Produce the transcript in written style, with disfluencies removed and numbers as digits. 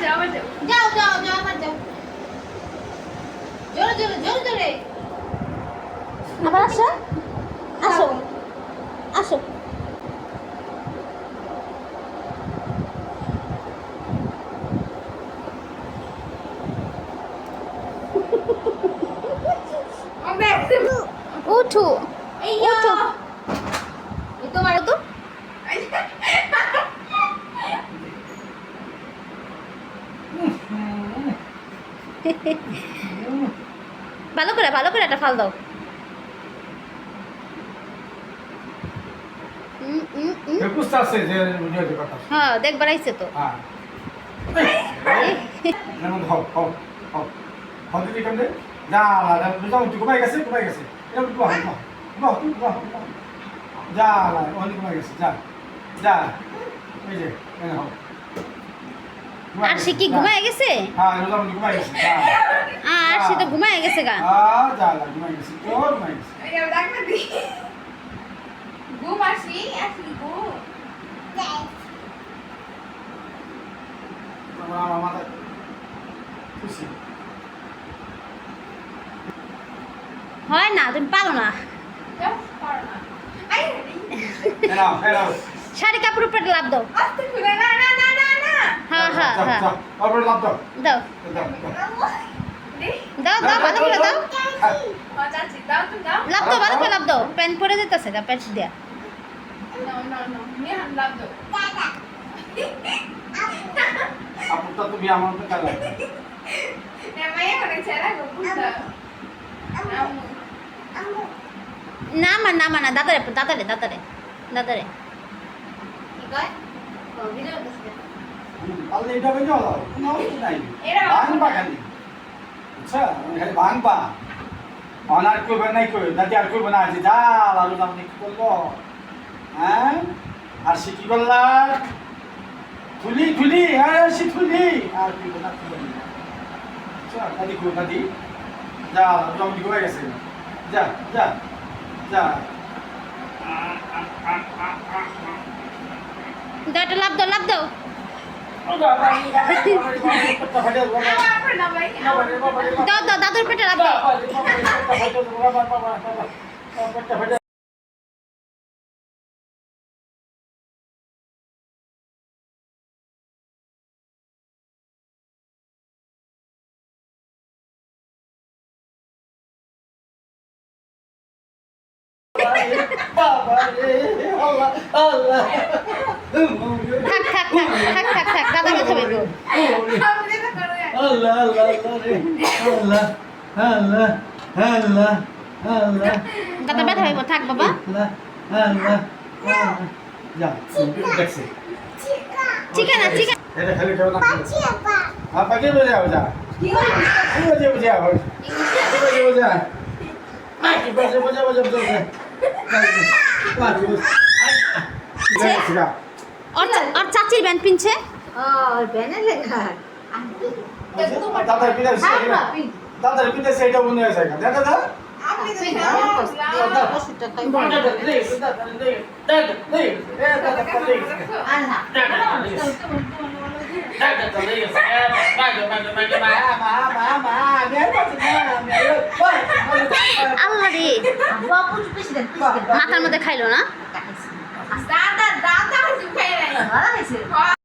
যাও যাও যাও আবার যাও জোরে জোরে জোরে জোরে আবার আসো আসো আসো উঠো এই উঠো এই তোমার তো ভালো করে একটা ফাল দাও হ্যাঁ দেখবার আইছে তো আর সে কি ঘুমায় গেছে আর সে তো ঘুমায় গেছে গা ঘুম আসি আসি ঘুম হয় না তুমি পারো না শাড়ি কাপড় উপরে লাভ দাও হ্যাঁ হ্যাঁ হ্যাঁ দাও দাও দাও ভালো করে দাও লাভ দাও ভালো করে লাভ দাও প্যান্ট পরে যেতেছে গা প্যান্ট দিয়া না দাদারে দাদারে দাদারে দাদারে আর সে কি করলা থুলি থুলি হ্যাঁ সে থুলি আর কি না দাদি কো দাদি যা জমি ঘুরে গেছে যা যা যা দাদা লাভ দাও দাও দাও দাদুর পেটে লাভ দাও থাক দাদা কথা বলবো দাদা ব্যথা হইব থাক বাবা ঠিক আছে ঠিক আছে এটা খালি খাও না আপা কে বলে যাও যা কি বলে বুঝা হয় কি বলে বুঝা কি বলে বুঝা और चाची बैंड पिनছে ব্যানার লেখা দাদা পিতে সেটা মনে আছে দাদা দাদা আপনি তো আল্লাহ রে মাথার মধ্যে খাইলো না দাদা দাদা খাই নাই